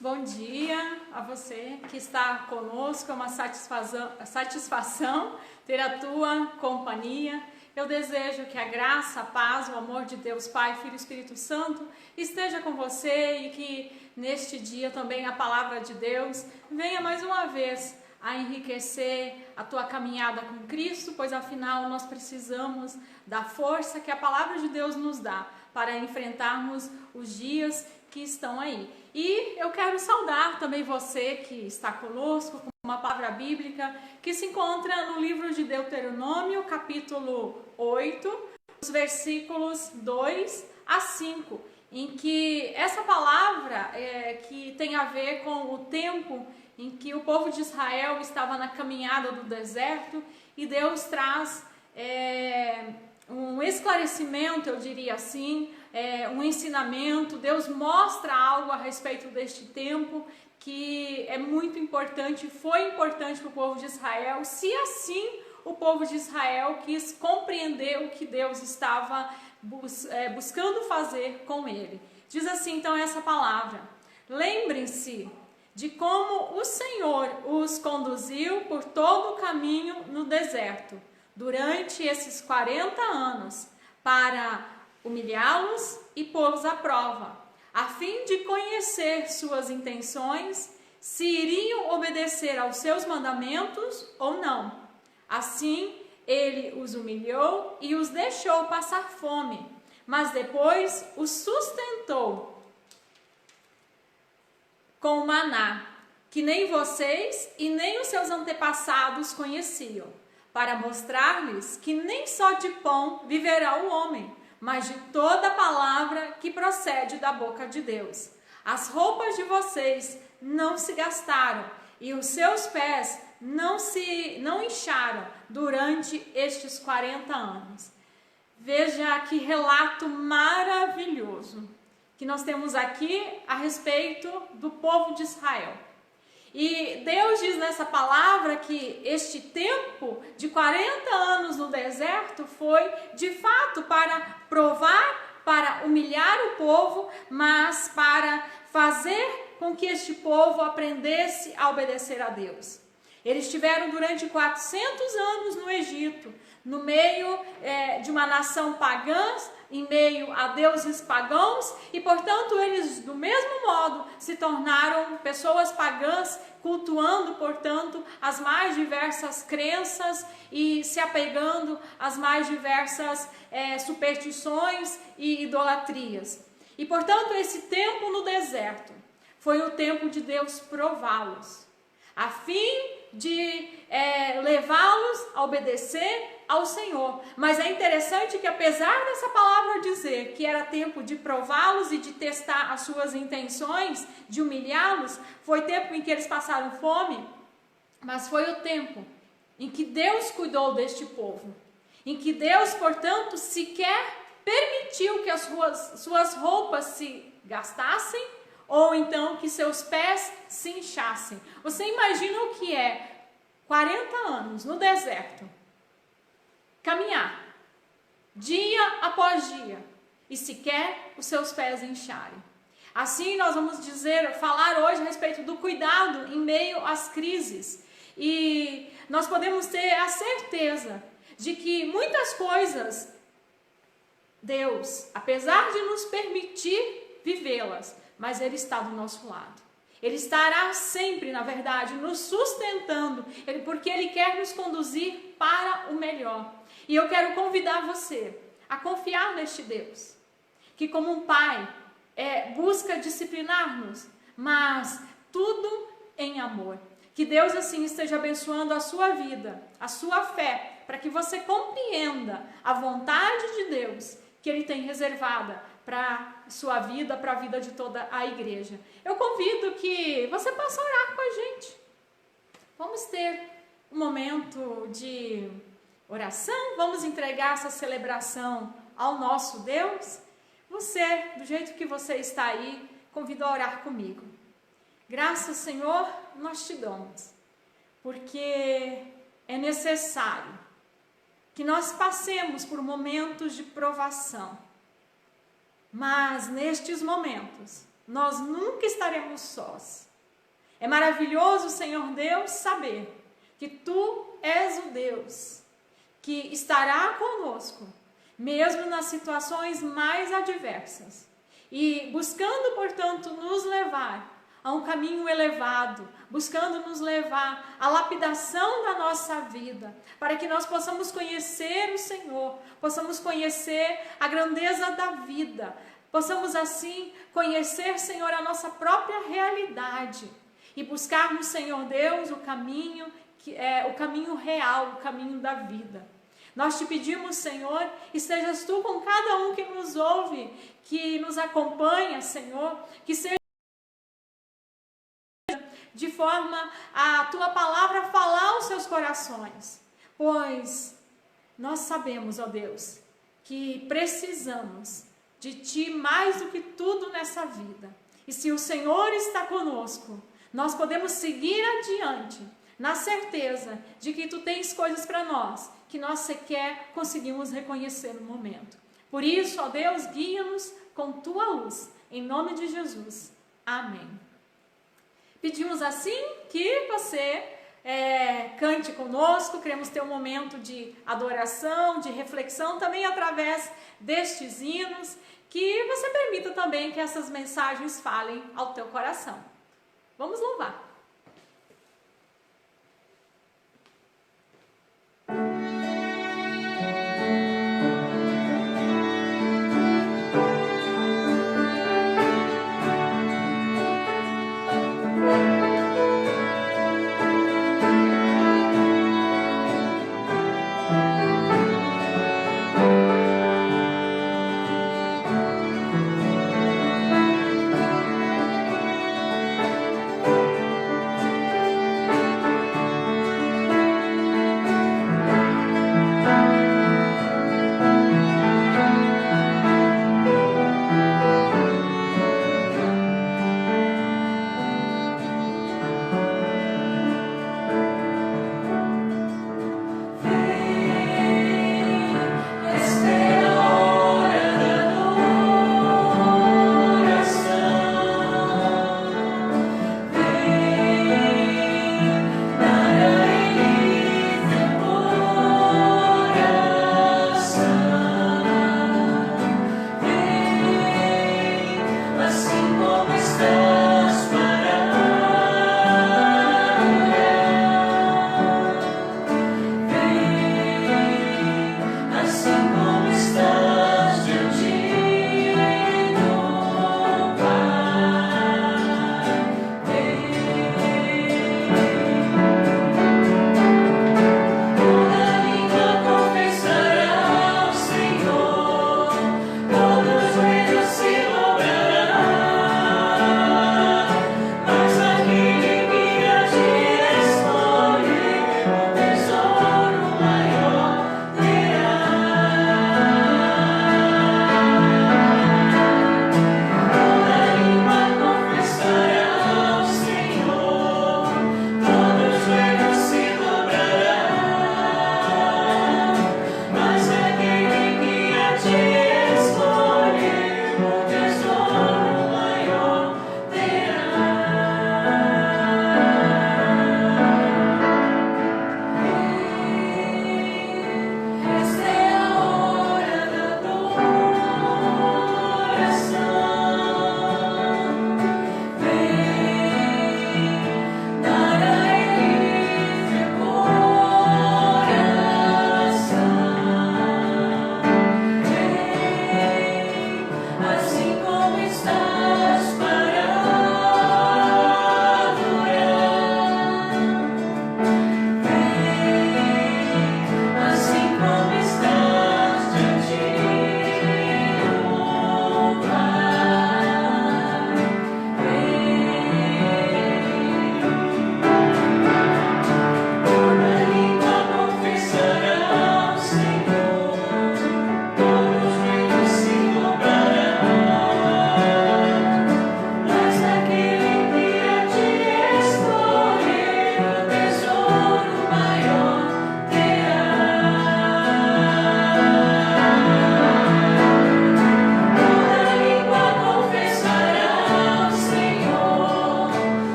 Bom dia a você que está conosco, é uma satisfação ter a tua companhia. Eu desejo que a graça, a paz, o amor de Deus Pai, Filho e Espírito Santo esteja com você e que neste dia também a palavra de Deus venha mais uma vez a enriquecer a tua caminhada com Cristo, pois afinal nós precisamos da força que a palavra de Deus nos dá para enfrentarmos os dias que estão aí. E eu quero saudar também você que está conosco com uma palavra bíblica que se encontra no livro de Deuteronômio, capítulo 8, os versículos 2 a 5, em que essa palavra que tem a ver com o tempo em que o povo de Israel estava na caminhada do deserto, e Deus traz um esclarecimento, eu diria assim, um ensinamento. Deus mostra algo a respeito deste tempo que é muito importante, foi importante para o povo de Israel, se assim o povo de Israel quis compreender o que Deus estava buscando fazer com ele. Diz assim então essa palavra: lembrem-se de como o Senhor os conduziu por todo o caminho no deserto, durante esses 40 anos, para humilhá-los e pô-los à prova, a fim de conhecer suas intenções, se iriam obedecer aos seus mandamentos ou não. Assim, ele os humilhou e os deixou passar fome, mas depois os sustentou com maná, que nem vocês e nem os seus antepassados conheciam, para mostrar-lhes que nem só de pão viverá o homem, mas de toda palavra que procede da boca de Deus. As roupas de vocês não se gastaram e os seus pés não incharam durante estes 40 anos. Veja que relato maravilhoso que nós temos aqui a respeito do povo de Israel. E Deus diz nessa palavra que este tempo de 40 anos no deserto foi de fato para provar, para humilhar o povo, mas para fazer com que este povo aprendesse a obedecer a Deus. Eles estiveram durante 400 anos no Egito, no meio de uma nação pagã, em meio a deuses pagãos, e portanto eles do mesmo modo se tornaram pessoas pagãs, cultuando portanto as mais diversas crenças e se apegando às mais diversas superstições e idolatrias. E portanto esse tempo no deserto foi o tempo de Deus prová-los, a fim de levá-los a obedecer ao Senhor. Mas é interessante que apesar dessa palavra dizer que era tempo de prová-los e de testar as suas intenções, de humilhá-los, foi tempo em que eles passaram fome, mas foi o tempo em que Deus cuidou deste povo, em que Deus, portanto, sequer permitiu que as suas roupas se gastassem, ou então que seus pés se inchassem. Você imagina o que é 40 anos no deserto, caminhar dia após dia e sequer os seus pés incharem. Assim nós vamos falar hoje a respeito do cuidado em meio às crises, e nós podemos ter a certeza de que muitas coisas Deus, apesar de nos permitir vivê-las, mas Ele está do nosso lado. Ele estará sempre, na verdade, nos sustentando, porque Ele quer nos conduzir para o melhor. E eu quero convidar você a confiar neste Deus, que como um pai busca disciplinar-nos, mas tudo em amor. Que Deus assim esteja abençoando a sua vida, a sua fé, para que você compreenda a vontade de Deus que Ele tem reservada para a sua vida, para a vida de toda a igreja. Eu convido que você possa orar com a gente. Vamos ter um momento de oração, vamos entregar essa celebração ao nosso Deus. Você, do jeito que você está aí, convido a orar comigo. Graças, Senhor, nós te damos, porque é necessário que nós passemos por momentos de provação. Mas nestes momentos, nós nunca estaremos sós. É maravilhoso, Senhor Deus, saber que Tu és o Deus que estará conosco, mesmo nas situações mais adversas, e buscando, portanto, nos levar a um caminho elevado, buscando nos levar à lapidação da nossa vida, para que nós possamos conhecer o Senhor, possamos conhecer a grandeza da vida, possamos assim conhecer, Senhor, a nossa própria realidade e buscarmos, Senhor Deus, o caminho que é o caminho real, o caminho da vida. Nós te pedimos, Senhor, e sejas Tu com cada um que nos ouve, que nos acompanha, Senhor, que seja de forma a Tua palavra falar aos seus corações, pois nós sabemos, ó Deus, que precisamos de Ti mais do que tudo nessa vida. E se o Senhor está conosco, nós podemos seguir adiante, na certeza de que Tu tens coisas para nós, que nós sequer conseguimos reconhecer no momento. Por isso, ó Deus, guia-nos com Tua luz, em nome de Jesus. Amém. Pedimos assim que você cante conosco, queremos ter um momento de adoração, de reflexão, também através destes hinos, que você permita também que essas mensagens falem ao teu coração. Vamos louvar.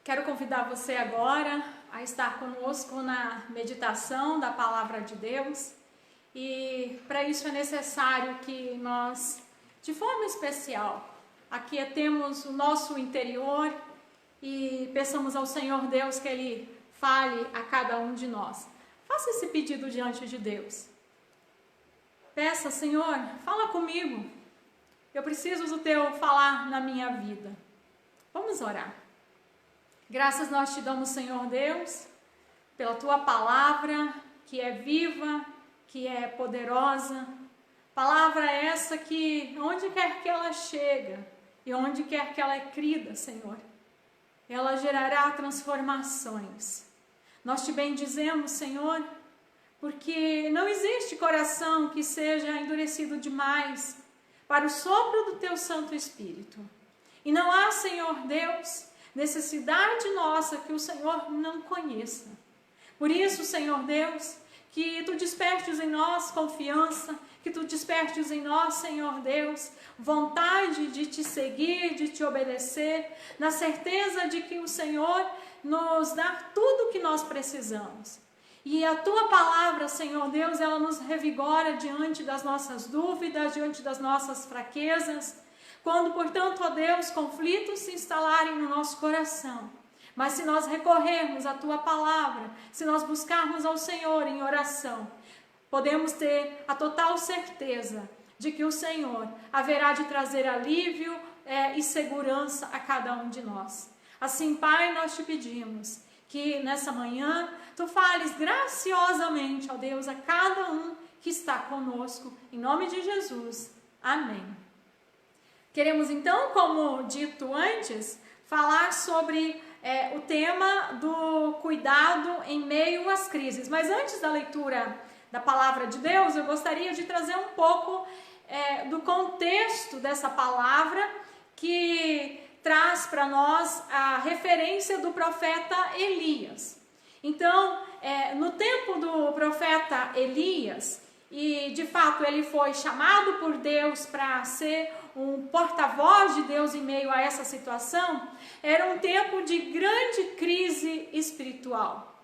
Quero convidar você agora a estar conosco na meditação da Palavra de Deus. E para isso é necessário que nós, de forma especial, aquietemos o nosso interior e peçamos ao Senhor Deus que Ele fale a cada um de nós. Faça esse pedido diante de Deus. Peça, Senhor, fala comigo. Eu preciso do Teu falar na minha vida. Vamos orar. Graças nós te damos, Senhor Deus, pela Tua palavra, que é viva, que é poderosa. Palavra essa que, onde quer que ela chega e onde quer que ela é crida, Senhor, ela gerará transformações. Nós te bendizemos, Senhor, porque não existe coração que seja endurecido demais para o sopro do Teu Santo Espírito. E não há, Senhor Deus, necessidade nossa que o Senhor não conheça. Por isso, Senhor Deus, que Tu despertes em nós confiança, que Tu despertes em nós, Senhor Deus, vontade de Te seguir, de Te obedecer, na certeza de que o Senhor nos dá tudo o que nós precisamos. E a Tua palavra, Senhor Deus, ela nos revigora diante das nossas dúvidas, diante das nossas fraquezas, quando, portanto, ó Deus, conflitos se instalarem no nosso coração. Mas se nós recorrermos à Tua palavra, se nós buscarmos ao Senhor em oração, podemos ter a total certeza de que o Senhor haverá de trazer alívio e segurança a cada um de nós. Assim, Pai, nós te pedimos que nessa manhã Tu fales graciosamente, ó Deus, a cada um que está conosco, em nome de Jesus. Amém. Queremos então, como dito antes, falar sobre o tema do cuidado em meio às crises. Mas antes da leitura da palavra de Deus, eu gostaria de trazer um pouco do contexto dessa palavra que traz para nós a referência do profeta Elias. Então, no tempo do profeta Elias, e de fato ele foi chamado por Deus para ser um porta-voz de Deus em meio a essa situação, era um tempo de grande crise espiritual.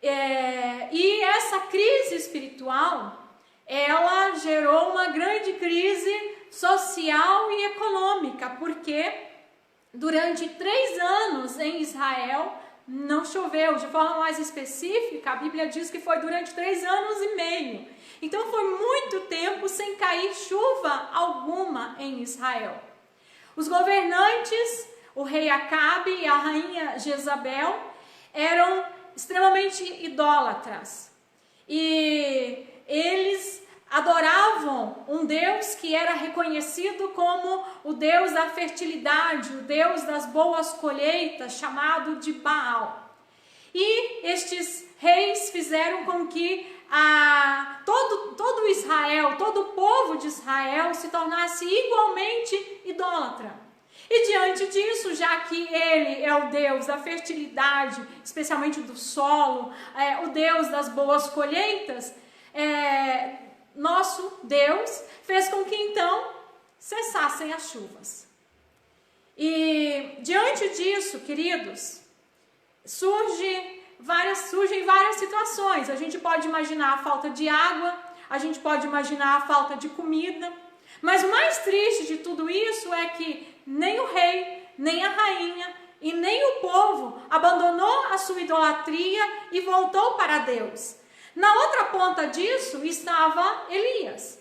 E essa crise espiritual, ela gerou uma grande crise social e econômica, porque durante 3 anos em Israel não choveu. De forma mais específica, a Bíblia diz que foi durante 3 anos e meio. Então foi muito tempo sem cair chuva alguma em Israel. Os governantes, o rei Acabe e a rainha Jezabel, eram extremamente idólatras. E eles adoravam um Deus que era reconhecido como o Deus da fertilidade, o Deus das boas colheitas, chamado de Baal. E estes reis fizeram com que todo Israel, todo o povo de Israel se tornasse igualmente idólatra. E diante disso, já que ele é o Deus da fertilidade, especialmente do solo, o Deus das boas colheitas, nosso Deus fez com que então cessassem as chuvas. E diante disso, queridos, surgem várias situações. A gente pode imaginar a falta de água, a gente pode imaginar a falta de comida, mas o mais triste de tudo isso é que nem o rei, nem a rainha e nem o povo abandonou a sua idolatria e voltou para Deus. Na outra ponta disso estava Elias.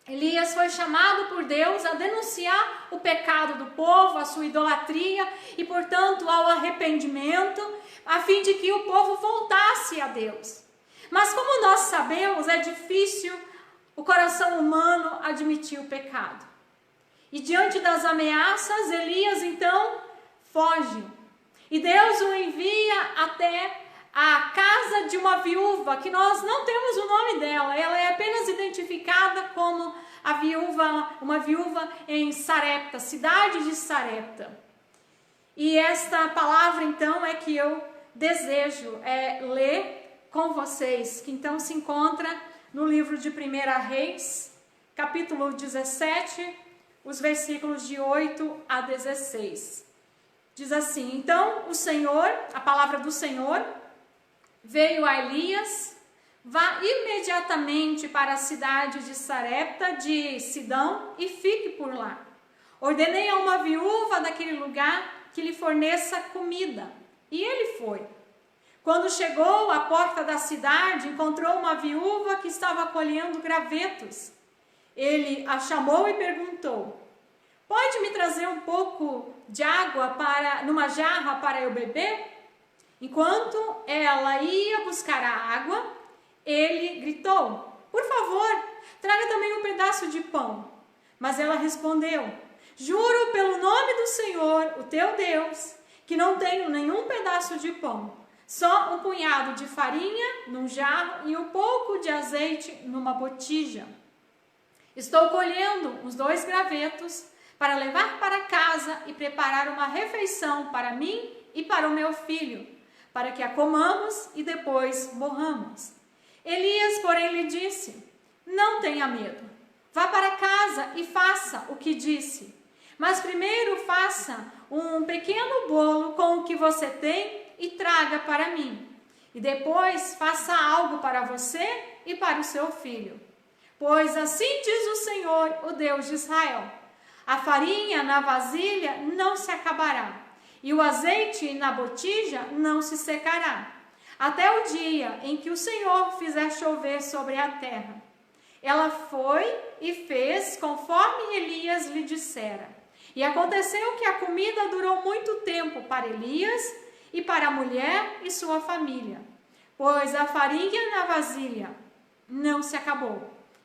Elias foi chamado por Deus a denunciar o pecado do povo, a sua idolatria e, portanto, ao arrependimento, a fim de que o povo voltasse a Deus. Mas como nós sabemos, é difícil o coração humano admitir o pecado. E diante das ameaças, Elias então foge. E Deus o envia até a casa de uma viúva, que nós não temos o nome dela, ela é apenas identificada como uma viúva em Sarepta, cidade de Sarepta. E esta palavra então é que eu desejo ler com vocês, que então se encontra no livro de 1 Reis, capítulo 17, os versículos de 8 a 16. Diz assim: então o Senhor, a palavra do Senhor, veio a Elias: vá imediatamente para a cidade de Sarepta de Sidão e fique por lá. Ordenei a uma viúva daquele lugar que lhe forneça comida. E ele foi. Quando chegou à porta da cidade, encontrou uma viúva que estava colhendo gravetos. Ele a chamou e perguntou: pode me trazer um pouco de água numa jarra para eu beber? Enquanto ela ia buscar a água, ele gritou: por favor, traga também um pedaço de pão. Mas ela respondeu: juro pelo nome do Senhor, o teu Deus, que não tenho nenhum pedaço de pão, só um punhado de farinha num jarro e um pouco de azeite numa botija. Estou colhendo uns 2 gravetos para levar para casa e preparar uma refeição para mim e para o meu filho, para que a comamos e depois morramos. Elias, porém, lhe disse: não tenha medo, vá para casa e faça o que disse. Mas primeiro faça um pequeno bolo com o que você tem e traga para mim. E depois faça algo para você e para o seu filho. Pois assim diz o Senhor, o Deus de Israel: a farinha na vasilha não se acabará, e o azeite na botija não se secará, até o dia em que o Senhor fizer chover sobre a terra. Ela foi e fez conforme Elias lhe dissera. E aconteceu que a comida durou muito tempo para Elias e para a mulher e sua família, pois a farinha na vasilha não se acabou,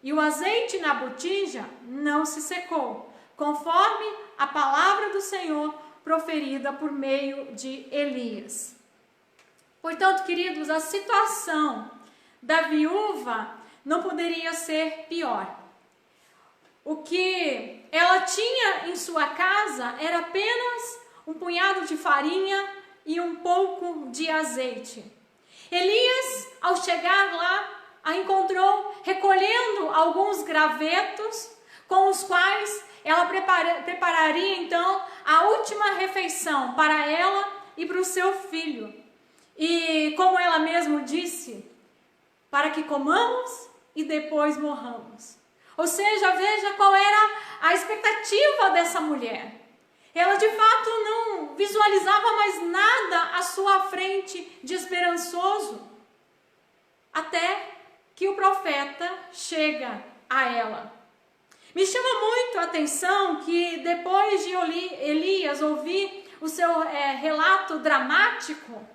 e o azeite na botija não se secou, conforme a palavra do Senhor proferida por meio de Elias. Portanto, queridos, a situação da viúva não poderia ser pior. O que ela tinha em sua casa era apenas um punhado de farinha e um pouco de azeite. Elias, ao chegar lá, a encontrou recolhendo alguns gravetos com os quais ela prepararia então a última refeição para ela e para o seu filho. E como ela mesma disse, para que comamos e depois morramos. Ou seja, veja qual era a expectativa dessa mulher. Ela de fato não visualizava mais nada à sua frente de esperançoso, até que o profeta chega a ela. Me chama muito a atenção que depois de Elias ouvir o seu relato dramático,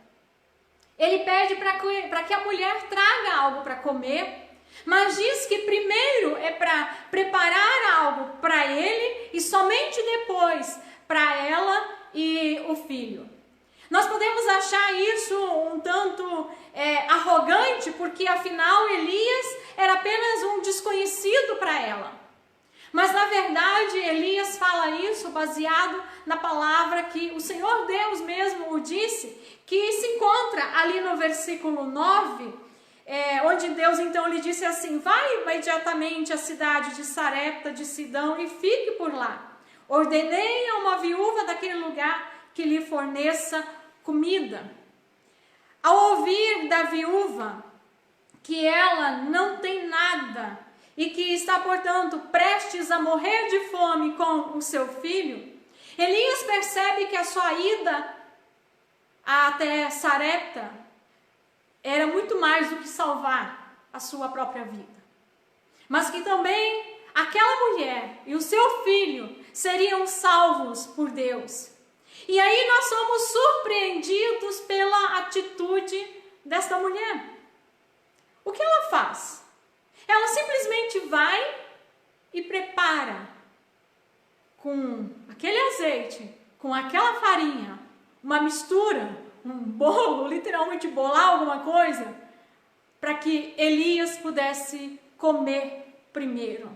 ele pede para que a mulher traga algo para comer, mas diz que primeiro é para preparar algo para ele e somente depois para ela e o filho. Nós podemos achar isso um tanto arrogante, porque afinal Elias era apenas um desconhecido para ela. Mas na verdade Elias fala isso baseado na palavra que o Senhor Deus mesmo o disse, que se encontra ali no versículo 9, onde Deus então lhe disse assim: vai imediatamente à cidade de Sarepta de Sidão e fique por lá. Ordenei a uma viúva daquele lugar que lhe forneça comida. Ao ouvir da viúva que ela não tem nada e que está, portanto, prestes a morrer de fome com o seu filho, Elias percebe que a sua ida até Sarepta era muito mais do que salvar a sua própria vida, mas que também aquela mulher e o seu filho seriam salvos por Deus. E aí nós somos surpreendidos pela atitude desta mulher. O que ela faz? Ela simplesmente vai e prepara com aquele azeite, com aquela farinha, uma mistura, um bolo, literalmente bolar alguma coisa, para que Elias pudesse comer primeiro.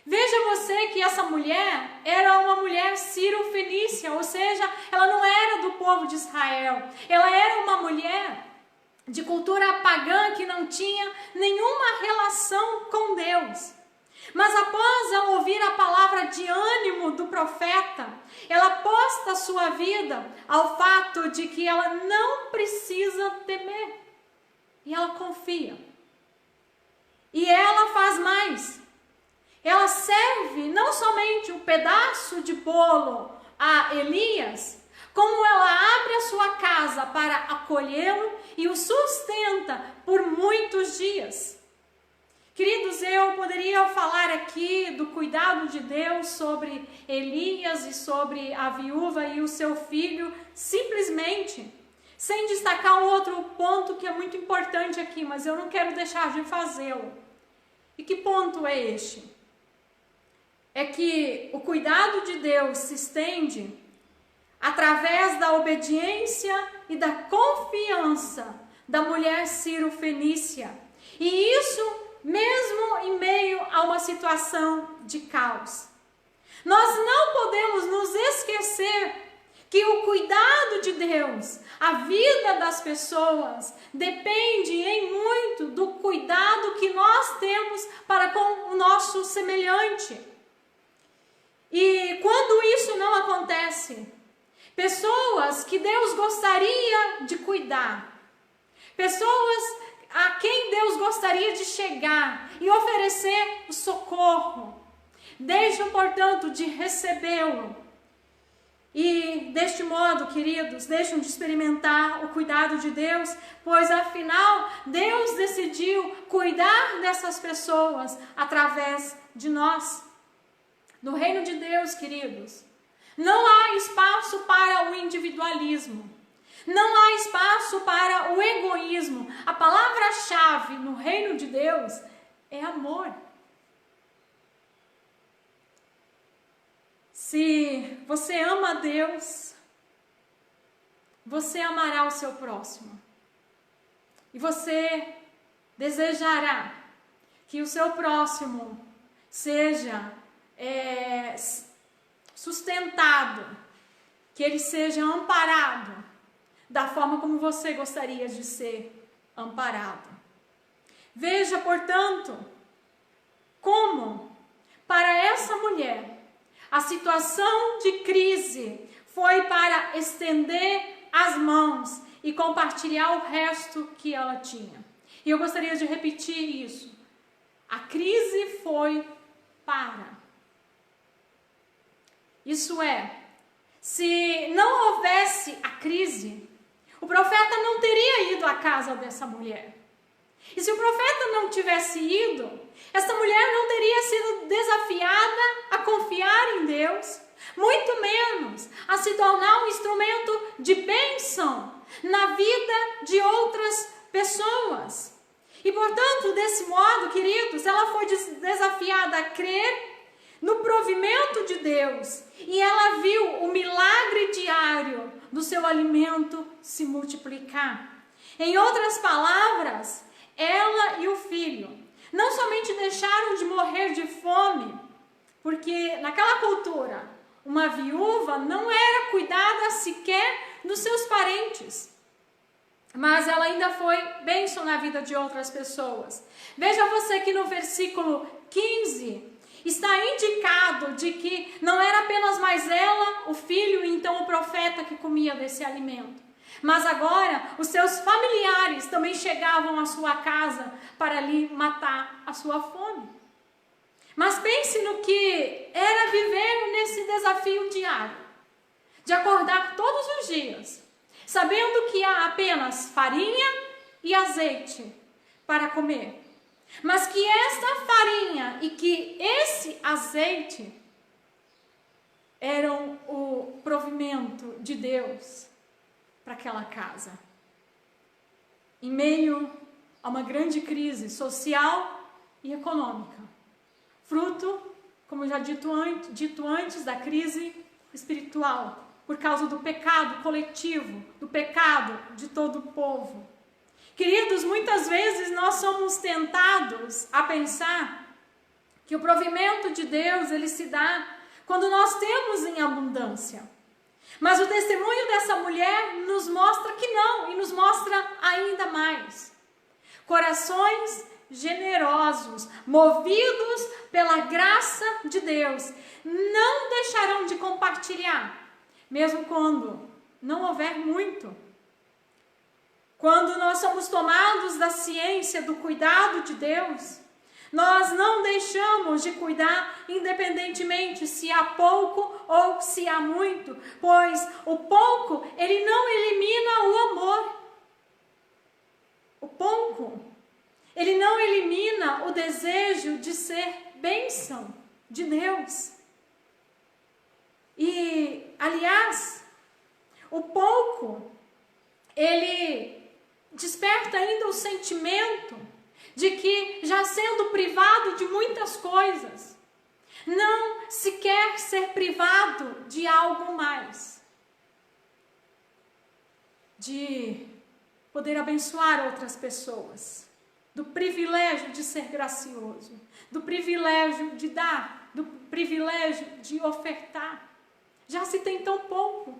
Veja você que essa mulher era uma mulher sírio-fenícia, ou seja, ela não era do povo de Israel. Ela era uma mulher de cultura pagã que não tinha nenhuma relação com Deus. Mas após ela ouvir a palavra de ânimo do profeta, ela posta a sua vida ao fato de que ela não precisa temer. E ela confia. E ela faz mais. Ela serve não somente um pedaço de bolo a Elias, como ela abre a sua casa para acolhê-lo e o sustenta por muitos dias. Queridos, eu poderia falar aqui do cuidado de Deus sobre Elias e sobre a viúva e o seu filho, simplesmente, sem destacar um outro ponto que é muito importante aqui, mas eu não quero deixar de fazê-lo. E que ponto é este? É que o cuidado de Deus se estende através da obediência e da confiança da mulher Ciro-fenícia. E isso mesmo em meio a uma situação de caos. Nós não podemos nos esquecer que o cuidado de Deus, a vida das pessoas, depende em muito do cuidado que nós temos para com o nosso semelhante. E quando isso não acontece, pessoas que Deus gostaria de cuidar, pessoas a quem Deus gostaria de chegar e oferecer o socorro, deixam, portanto, de recebê-lo. E deste modo, queridos, deixam de experimentar o cuidado de Deus, pois afinal Deus decidiu cuidar dessas pessoas através de nós. No reino de Deus, queridos, não há espaço para o individualismo. Não há espaço para o egoísmo. A palavra-chave no reino de Deus é amor. Se você ama a Deus, você amará o seu próximo. E você desejará que o seu próximo seja sustentado, que ele seja amparado da forma como você gostaria de ser amparado. Veja, portanto, como para essa mulher a situação de crise foi para estender as mãos e compartilhar o resto que ela tinha. E eu gostaria de repetir isso. A crise foi para. Isso é, se não houvesse a crise, o profeta não teria ido à casa dessa mulher. E se o profeta não tivesse ido, essa mulher não teria sido desafiada a confiar em Deus, muito menos a se tornar um instrumento de bênção na vida de outras pessoas. E, portanto, desse modo, queridos, ela foi desafiada a crer no provimento de Deus, e ela viu o milagre diário do seu alimento se multiplicar. Em outras palavras, ela e o filho não somente deixaram de morrer de fome, porque naquela cultura, uma viúva não era cuidada sequer dos seus parentes, mas ela ainda foi bênção na vida de outras pessoas. Veja você que no versículo 15, está indicado de que não era apenas mais ela, o filho e então o profeta que comia desse alimento. Mas agora os seus familiares também chegavam à sua casa para lhe matar a sua fome. Mas pense no que era viver nesse desafio diário, de acordar todos os dias, sabendo que há apenas farinha e azeite para comer. Mas que esta farinha e que esse azeite eram o provimento de Deus para aquela casa. Em meio a uma grande crise social e econômica. Fruto, como já dito antes, da crise espiritual, por causa do pecado coletivo, do pecado de todo o povo. Queridos, muitas vezes nós somos tentados a pensar que o provimento de Deus, ele se dá quando nós temos em abundância. Mas o testemunho dessa mulher nos mostra que não, e nos mostra ainda mais. Corações generosos, movidos pela graça de Deus, não deixarão de compartilhar, mesmo quando não houver muito. Quando nós somos tomados da ciência do cuidado de Deus, nós não deixamos de cuidar independentemente se há pouco ou se há muito, pois o pouco, ele não elimina o amor. O pouco, ele não elimina o desejo de ser bênção de Deus. E, aliás, o pouco, ele desperta ainda o sentimento de que, já sendo privado de muitas coisas, não se quer ser privado de algo mais. De poder abençoar outras pessoas, do privilégio de ser gracioso, do privilégio de dar, do privilégio de ofertar. Já se tem tão pouco.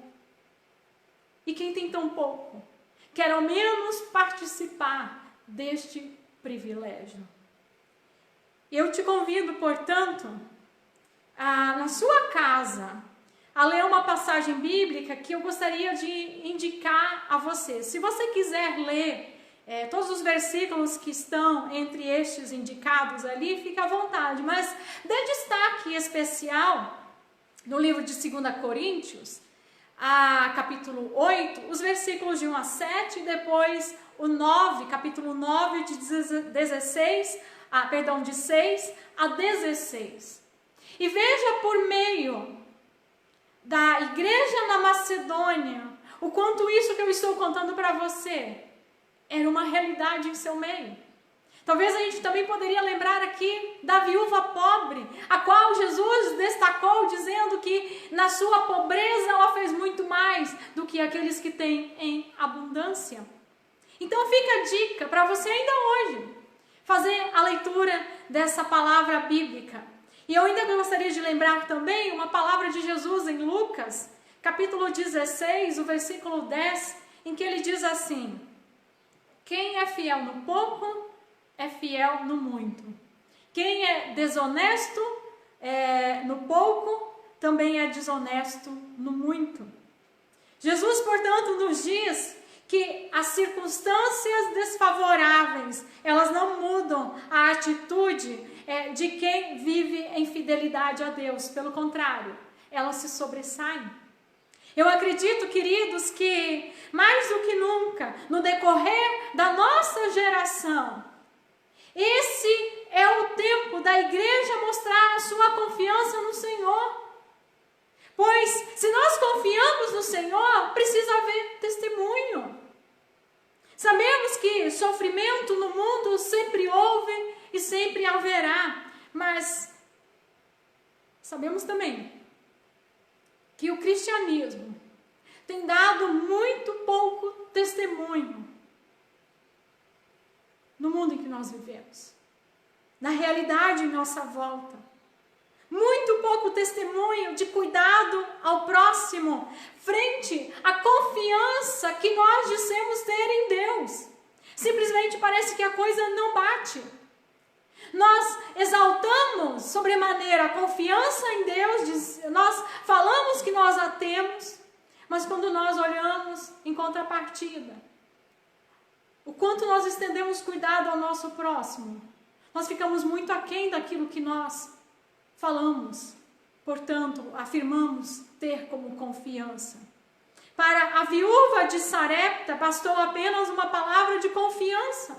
E quem tem tão pouco, quer ao menos participar deste privilégio. Eu te convido, portanto, na sua casa, a ler uma passagem bíblica que eu gostaria de indicar a você. Se você quiser ler todos os versículos que estão entre estes indicados ali, fique à vontade, mas dê destaque especial no livro de 2 Coríntios, capítulo 8, os versículos de 1 a 7, e depois o 9, capítulo 9, de 6 a 16. E veja por meio da igreja na Macedônia, o quanto isso que eu estou contando para você era uma realidade em seu meio. Talvez a gente também poderia lembrar aqui da viúva pobre, a qual Jesus destacou dizendo que na sua pobreza ela fez muito mais do que aqueles que têm em abundância. Então fica a dica para você ainda hoje fazer a leitura dessa palavra bíblica. E eu ainda gostaria de lembrar também uma palavra de Jesus em Lucas, capítulo 16, o versículo 10, em que ele diz assim: quem é fiel no pouco, é fiel no muito. Quem é desonesto no pouco, também é desonesto no muito. Jesus, portanto, nos diz que as circunstâncias desfavoráveis, elas não mudam a atitude de quem vive em fidelidade a Deus. Pelo contrário, elas se sobressaem. Eu acredito, queridos, que mais do que nunca, no decorrer da nossa geração, esse é o tempo da igreja mostrar a sua confiança no Senhor. Pois, se nós confiamos no Senhor, precisa haver testemunho. Sabemos que sofrimento no mundo sempre houve e sempre haverá, mas sabemos também que o cristianismo tem dado muito pouco testemunho no mundo em que nós vivemos, na realidade em nossa volta. Muito pouco testemunho de cuidado ao próximo, frente à confiança que nós dissemos ter em Deus. Simplesmente parece que a coisa não bate. Nós exaltamos sobremaneira a confiança em Deus, nós falamos que nós a temos, mas quando nós olhamos em contrapartida, o quanto nós estendemos cuidado ao nosso próximo, nós ficamos muito aquém daquilo que nós falamos, portanto, afirmamos ter como confiança. Para a viúva de Sarepta, bastou apenas uma palavra de confiança.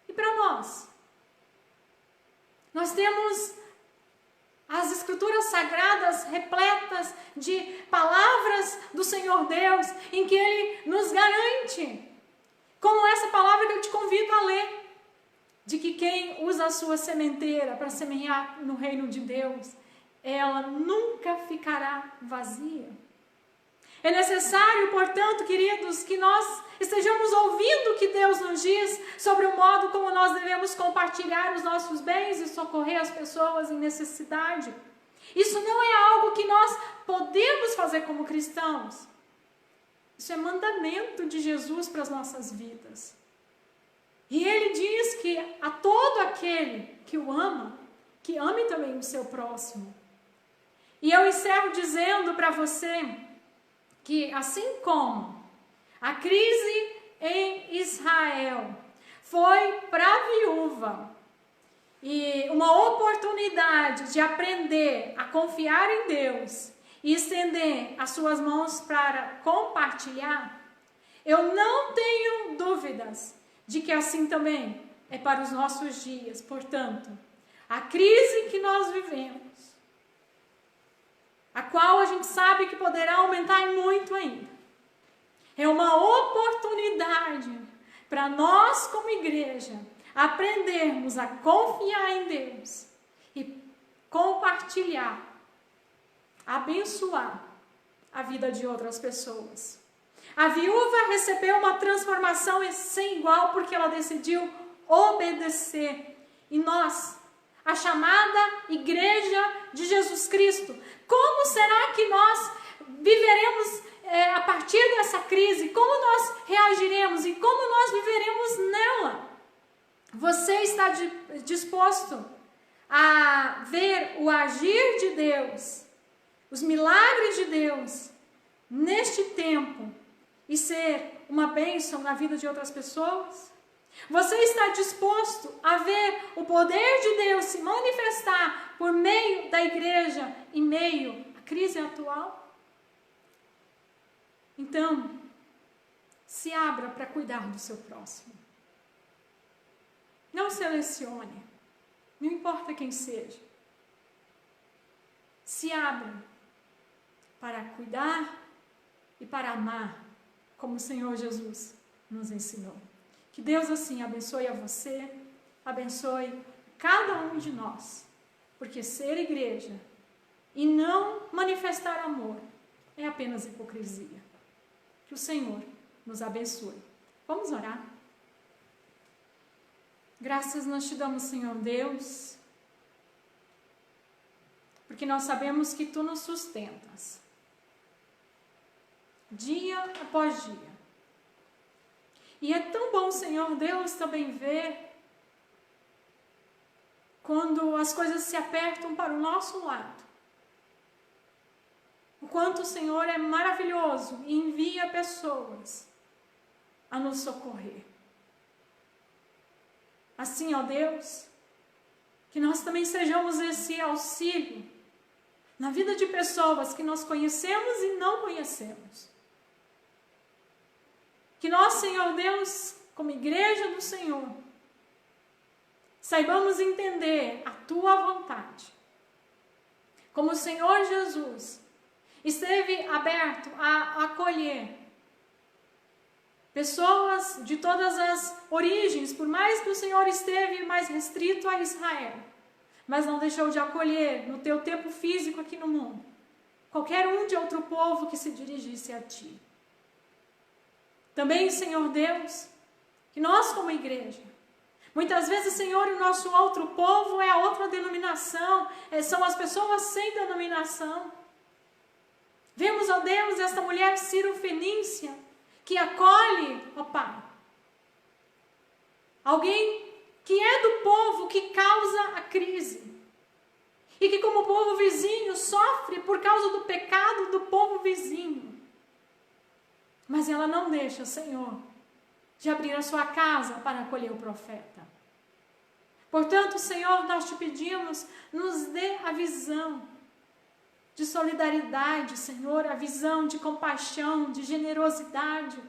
E para nós? Nós temos as Escrituras Sagradas repletas de palavras do Senhor Deus, em que Ele nos garante, como essa palavra que eu te convido a ler, de que quem usa a sua sementeira para semear no reino de Deus, ela nunca ficará vazia. É necessário, portanto, queridos, que nós estejamos ouvindo o que Deus nos diz sobre o modo como nós devemos compartilhar os nossos bens e socorrer as pessoas em necessidade. Isso não é algo que nós podemos fazer como cristãos. Isso é mandamento de Jesus para as nossas vidas. E ele diz que a todo aquele que o ama, que ame também o seu próximo. E eu encerro dizendo para você que assim como a crise em Israel foi para a viúva e uma oportunidade de aprender a confiar em Deus e estender as suas mãos para compartilhar, eu não tenho dúvidas de que assim também é para os nossos dias. Portanto, a crise que nós vivemos, a qual a gente sabe que poderá aumentar muito ainda, é uma oportunidade para nós como igreja aprendermos a confiar em Deus e compartilhar, abençoar a vida de outras pessoas. A viúva recebeu uma transformação sem igual porque ela decidiu obedecer. E nós, a chamada Igreja de Jesus Cristo, como será que nós viveremos a partir dessa crise? Como nós reagiremos e como nós viveremos nela? Você está disposto a ver o agir de Deus, os milagres de Deus neste tempo e ser uma bênção na vida de outras pessoas? Você está disposto a ver o poder de Deus se manifestar por meio da igreja em meio à crise atual? Então, se abra para cuidar do seu próximo. Não selecione, não importa quem seja. Se abra para cuidar e para amar, como o Senhor Jesus nos ensinou. Que Deus assim abençoe a você, abençoe cada um de nós, porque ser igreja e não manifestar amor é apenas hipocrisia. Que o Senhor nos abençoe. Vamos orar? Graças nós te damos, Senhor Deus, porque nós sabemos que Tu nos sustentas, dia após dia. E é tão bom, Senhor Deus, também ver quando as coisas se apertam para o nosso lado. O quanto o Senhor é maravilhoso e envia pessoas a nos socorrer. Assim, ó Deus, que nós também sejamos esse auxílio na vida de pessoas que nós conhecemos e não conhecemos. Que nós, Senhor Deus, como igreja do Senhor, saibamos entender a Tua vontade. Como o Senhor Jesus esteve aberto a acolher pessoas de todas as origens, por mais que o Senhor esteve mais restrito a Israel, mas não deixou de acolher no Teu tempo físico aqui no mundo, qualquer um de outro povo que se dirigisse a Ti. Também, Senhor Deus, que nós como igreja, muitas vezes, Senhor, o nosso outro povo é a outra denominação, são as pessoas sem denominação. Vemos, ó Deus, esta mulher cirofenícia, que acolhe, ó Pai, alguém que é do povo que causa a crise, e que como povo vizinho sofre por causa do pecado do povo vizinho. Mas ela não deixa, Senhor, de abrir a sua casa para acolher o profeta. Portanto, Senhor, nós te pedimos, nos dê a visão de solidariedade, Senhor, a visão de compaixão, de generosidade.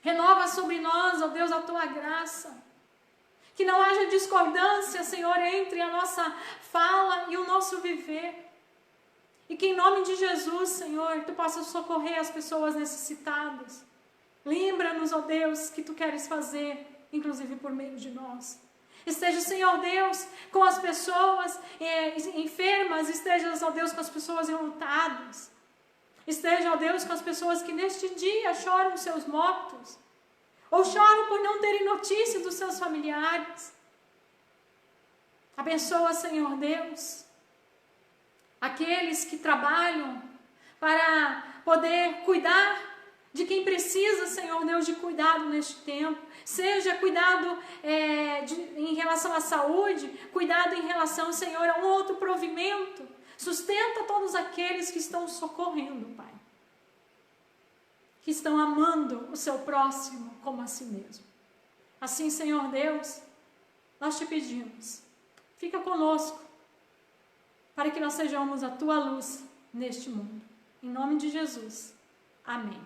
Renova sobre nós, ó Deus, a Tua graça. Que não haja discordância, Senhor, entre a nossa fala e o nosso viver. E que em nome de Jesus, Senhor, Tu possas socorrer as pessoas necessitadas. Lembra-nos, ó Deus, que Tu queres fazer, inclusive por meio de nós. Esteja, Senhor Deus, com as pessoas enfermas, esteja, ó Deus, com as pessoas enlutadas. Esteja, ó Deus, com as pessoas que neste dia choram seus mortos, ou choram por não terem notícia dos seus familiares. Abençoa, Senhor Deus, aqueles que trabalham para poder cuidar de quem precisa, Senhor Deus, de cuidado neste tempo, seja cuidado em relação à saúde, cuidado em relação, Senhor, a um outro provimento. Sustenta todos aqueles que estão socorrendo, Pai, que estão amando o seu próximo como a si mesmo. Assim, Senhor Deus, nós te pedimos, fica conosco, para que nós sejamos a tua luz neste mundo. Em nome de Jesus. Amém.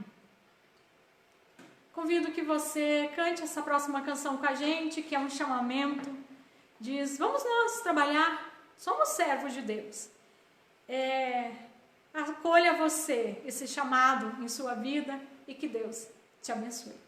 Convido que você cante essa próxima canção com a gente, que é um chamamento. Diz, vamos nós trabalhar, somos servos de Deus. Acolha você esse chamado em sua vida e que Deus te abençoe.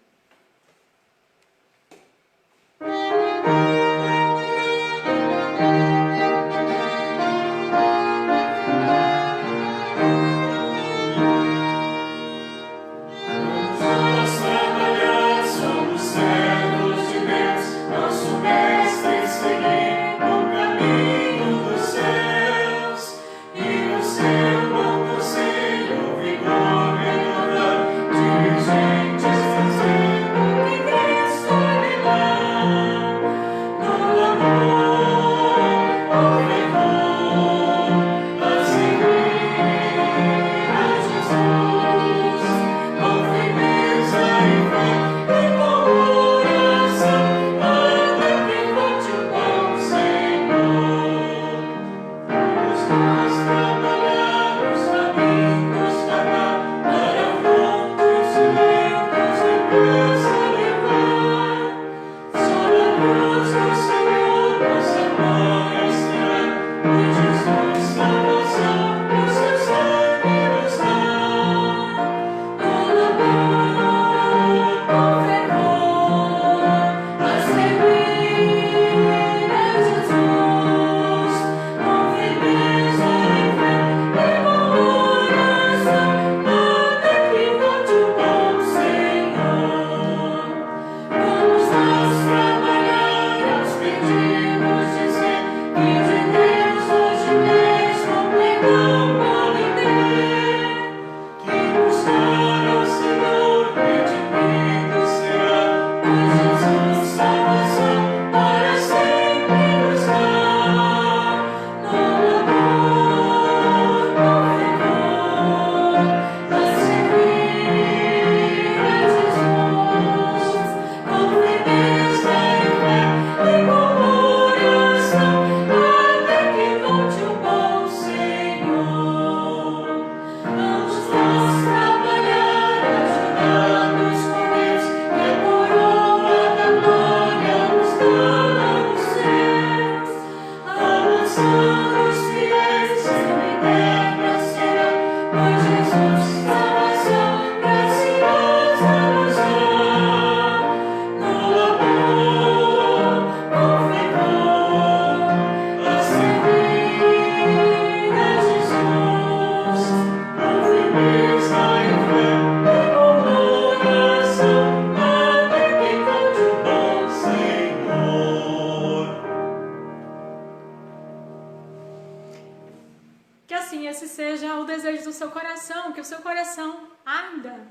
Que o seu coração arda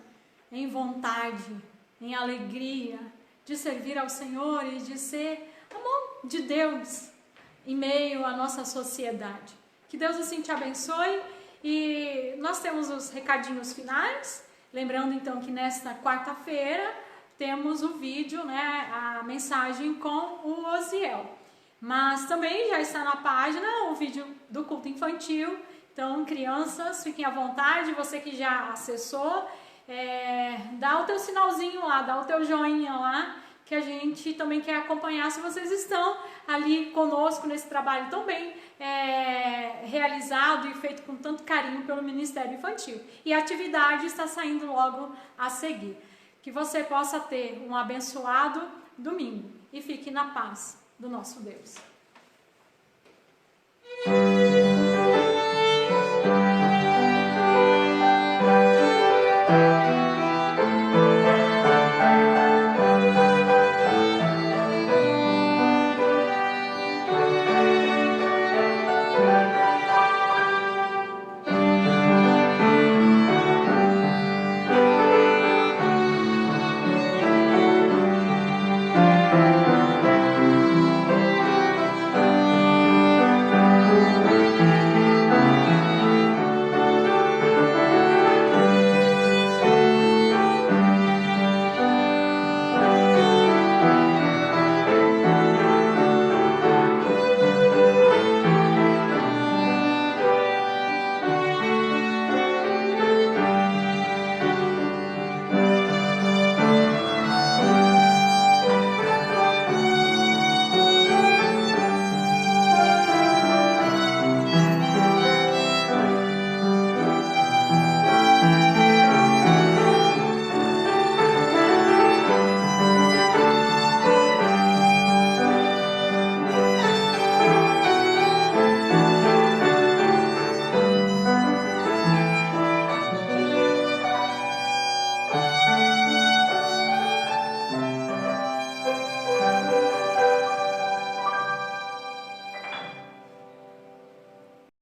em vontade, em alegria de servir ao Senhor e de ser a mão de Deus em meio à nossa sociedade. Que Deus assim te abençoe e nós temos os recadinhos finais, lembrando então que nesta quarta-feira temos o vídeo, né, a mensagem com o Osiel, mas também já está na página o vídeo do culto infantil. Então, crianças, fiquem à vontade, você que já acessou, dá o teu sinalzinho lá, dá o teu joinha lá, que a gente também quer acompanhar se vocês estão ali conosco nesse trabalho tão bem realizado e feito com tanto carinho pelo Ministério Infantil. E a atividade está saindo logo a seguir. Que você possa ter um abençoado domingo e fique na paz do nosso Deus.